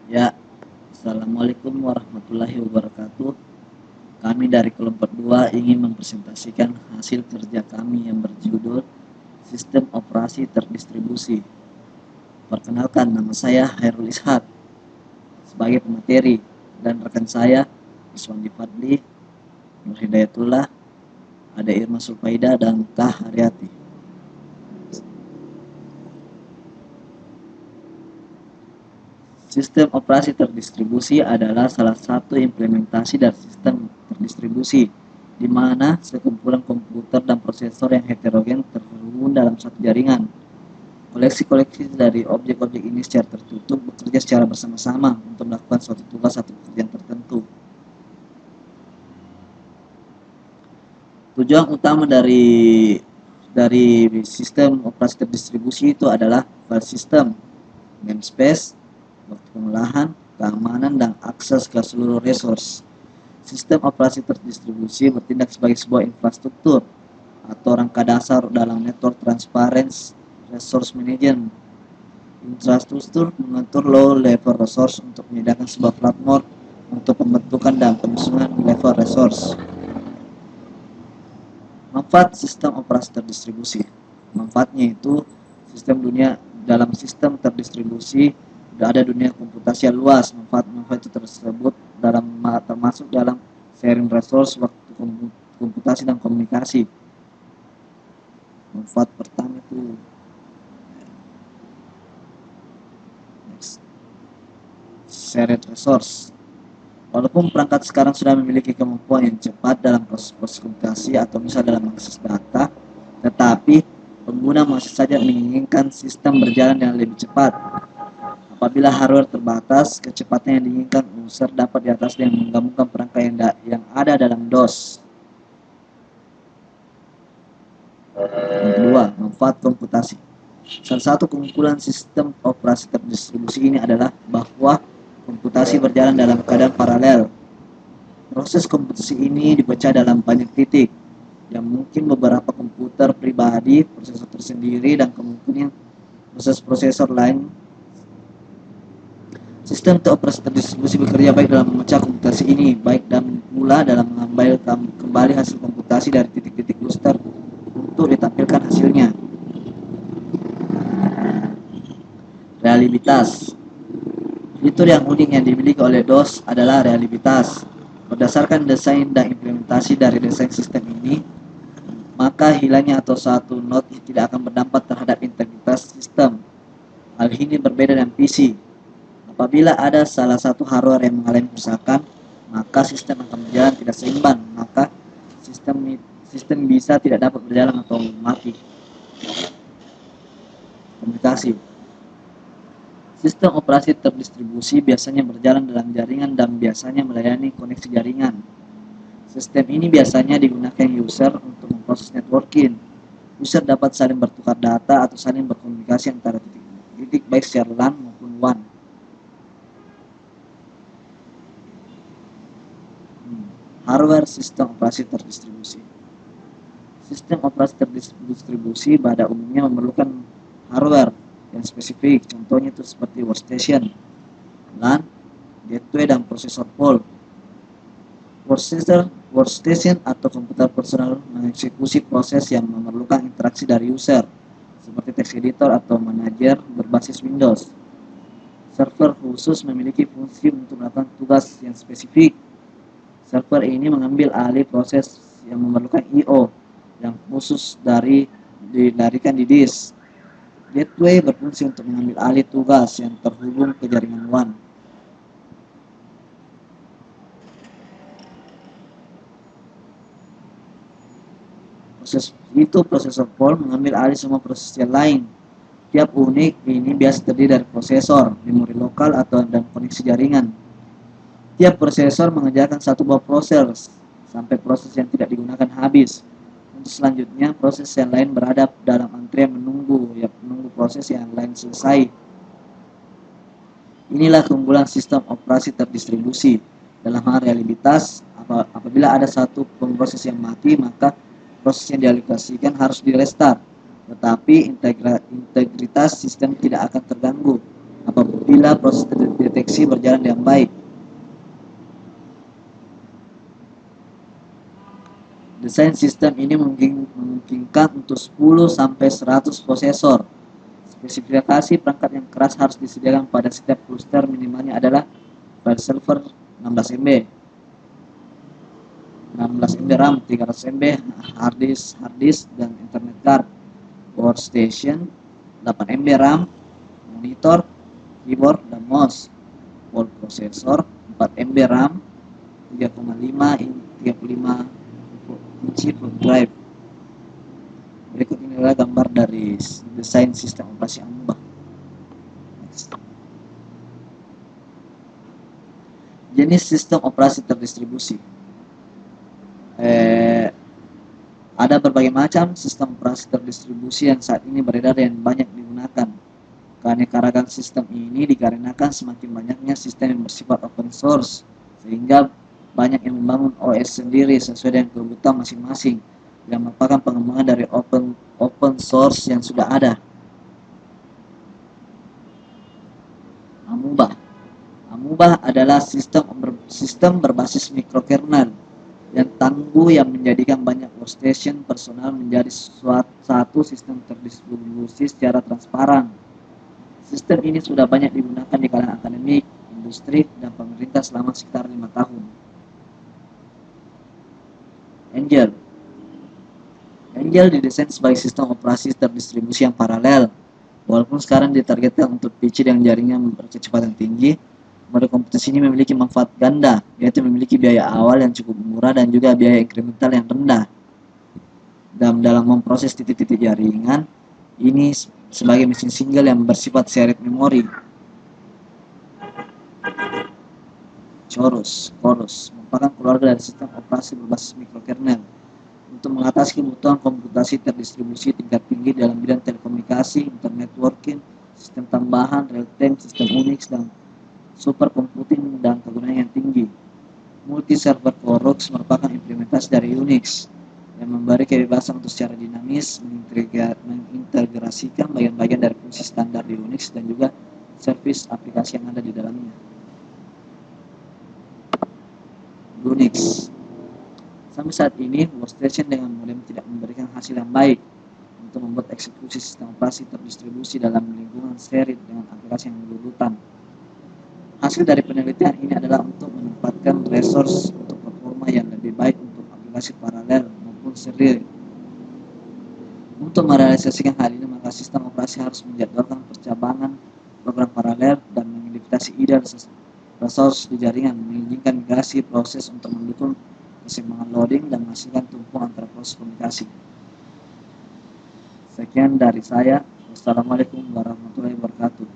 Ya, Assalamualaikum warahmatullahi wabarakatuh. Kami dari kelompok 2 ingin mempresentasikan hasil kerja kami yang berjudul Sistem Operasi Terdistribusi. Perkenalkan, nama saya Hairul Ishak sebagai pemateri, dan rekan saya Iswandi Fadli, Nur Hidayatullah, Ade Irma Sulfaida, dan Kah Haryati. Sistem operasi terdistribusi adalah salah satu implementasi dari sistem terdistribusi, di mana sekumpulan komputer dan prosesor yang heterogen terhubung dalam satu jaringan. Koleksi-koleksi dari objek-objek ini secara tertutup bekerja secara bersama-sama untuk melakukan suatu tugas atau pekerjaan tertentu. Tujuan utama dari sistem operasi terdistribusi itu adalah file system, namespace, waktu pengolahan, keamanan, dan akses ke seluruh resource. Sistem operasi terdistribusi bertindak sebagai sebuah infrastruktur atau rangka dasar dalam network transparency resource management. Infrastruktur mengatur low-level resource untuk menyediakan sebuah platform untuk pembentukan dan penyusunan level resource. Manfaat sistem operasi terdistribusi. Manfaatnya itu dalam sistem terdistribusi sudah ada dunia komputasi yang luas. Manfaat-manfaat itu tersebut termasuk dalam sharing resource, waktu komputasi dan komunikasi. Manfaat pertama itu shared resource. Walaupun perangkat sekarang sudah memiliki kemampuan yang cepat dalam proses komunikasi atau misalnya dalam akses data, tetapi pengguna masih saja menginginkan sistem berjalan yang lebih cepat. Apabila hardware terbatas, kecepatan yang diinginkan user dapat diatas dengan menggabungkan perangkat yang ada dalam DOS. Yang kedua, manfaat komputasi. Salah satu keunggulan sistem operasi terdistribusi ini adalah bahwa komputasi berjalan dalam keadaan paralel. Proses komputasi ini dipecah dalam banyak titik, yang mungkin beberapa komputer pribadi, prosesor tersendiri, dan kemungkinan prosesor lain. Sistem operasi terdistribusi bekerja baik dalam memecah komputasi ini, baik dan pula dalam mengambil kembali hasil komputasi dari titik-titik cluster untuk ditampilkan hasilnya. Reliabilitas. Fitur yang unik yang dimiliki oleh DOS adalah reliabilitas. Berdasarkan desain dan implementasi dari desain sistem ini, maka hilangnya atau satu node tidak akan berdampak terhadap integritas sistem. Hal ini berbeda dengan PC. Apabila ada salah satu hardware yang mengalami kerusakan, maka sistem akan berjalan tidak seimbang, maka sistem bisa tidak dapat berjalan atau mati. Komunikasi. Sistem operasi terdistribusi biasanya berjalan dalam jaringan dan biasanya melayani koneksi jaringan. Sistem ini biasanya digunakan user untuk memproses networking. User dapat saling bertukar data atau saling berkomunikasi antara titik baik secara LAN maupun WAN. Hardware sistem operasi terdistribusi. Sistem operasi terdistribusi pada umumnya memerlukan hardware yang spesifik, contohnya itu seperti workstation, LAN, gateway, dan prosesor pool. Workstation atau komputer personal mengeksekusi proses yang memerlukan interaksi dari user, seperti text editor atau manajer berbasis Windows. Server khusus memiliki fungsi untuk melakukan tugas yang spesifik. Server ini mengambil alih proses yang memerlukan I/O yang khusus dilarikan di disk. Gateway berfungsi untuk mengambil alih tugas yang terhubung ke jaringan WAN. Prosesor pool mengambil alih semua proses yang lain. Tiap unit ini biasa terdiri dari prosesor, memori lokal, dan koneksi jaringan. Tiap prosesor mengerjakan satu buah proses sampai proses yang tidak digunakan habis. Untuk selanjutnya, proses yang lain berada dalam antrian menunggu proses yang lain selesai. Inilah keunggulan sistem operasi terdistribusi. Dalam hal reliabilitas, apabila ada satu proses yang mati, maka proses yang dialokasikan harus direstart. Tetapi integritas sistem tidak akan terganggu apabila bila proses deteksi berjalan dengan baik. Desain sistem ini memungkinkan untuk 10-100 prosesor. Spesifikasi perangkat yang keras harus disediakan pada setiap cluster, minimalnya adalah file server 16 MB, 16 MB RAM, 300 MB hard disk dan internet card, workstation 8 MB RAM, monitor, keyboard dan mouse, wall processor 4 MB RAM, 35 inci drive. Berikut ini adalah gambar dari desain sistem operasi Amuba. Jenis sistem operasi terdistribusi. Ada berbagai macam sistem operasi terdistribusi yang saat ini beredar dan banyak digunakan. Keanekaragaman sistem ini dikarenakan semakin banyaknya sistem yang bersifat open source, sehingga banyak yang membangun OS sendiri sesuai dengan kebutuhan masing-masing, yang merupakan pengembangan dari open source yang sudah ada. Amuba adalah sistem berbasis mikrokernel yang tangguh yang menjadikan banyak workstation personal menjadi satu sistem terdistribusi secara transparan. Sistem ini sudah banyak digunakan di kalangan akademik, industri, dan pemerintah selama sekitar 5 tahun. Angel didesain sebagai sistem operasi terdistribusi yang paralel. Walaupun sekarang ditargetkan untuk PC dengan jaringan berkecepatan tinggi, model komputasi ini memiliki manfaat ganda, yaitu memiliki biaya awal yang cukup murah dan juga biaya inkremental yang rendah. Dan dalam memproses titik-titik jaringan, ini sebagai mesin single yang bersifat shared memory. Chorus merupakan keluarga dari sistem operasi berbasis mikrokernel untuk mengatasi kebutuhan komputasi terdistribusi tingkat tinggi dalam bidang telekomunikasi, internet networking, sistem tambahan, real-time, sistem Unix, dan supercomputing dan kegunaan yang tinggi. Multi-server Porux merupakan implementasi dari Unix yang memberi kebebasan untuk secara dinamis mengintegrasikan bagian-bagian dari fungsi standar di Unix dan juga service aplikasi yang ada di dalamnya. Unix. Sampai saat ini, workstation dengan modem tidak memberikan hasil yang baik untuk membuat eksekusi sistem operasi terdistribusi dalam lingkungan shared dengan aplikasi yang berurutan. Hasil dari penelitian ini adalah untuk menempatkan resource untuk performa yang lebih baik untuk aplikasi paralel maupun serial. Untuk merealisasikan hal ini, maka sistem operasi harus menjadwalkan percabangan program paralel dan mengidentifikasi ideal resource di jaringan, mengizinkan migrasi proses untuk mendukung keseimbangan loading dan menghasilkan tumpuan antara proses komunikasi. Sekian dari saya. Wassalamualaikum warahmatullahi wabarakatuh.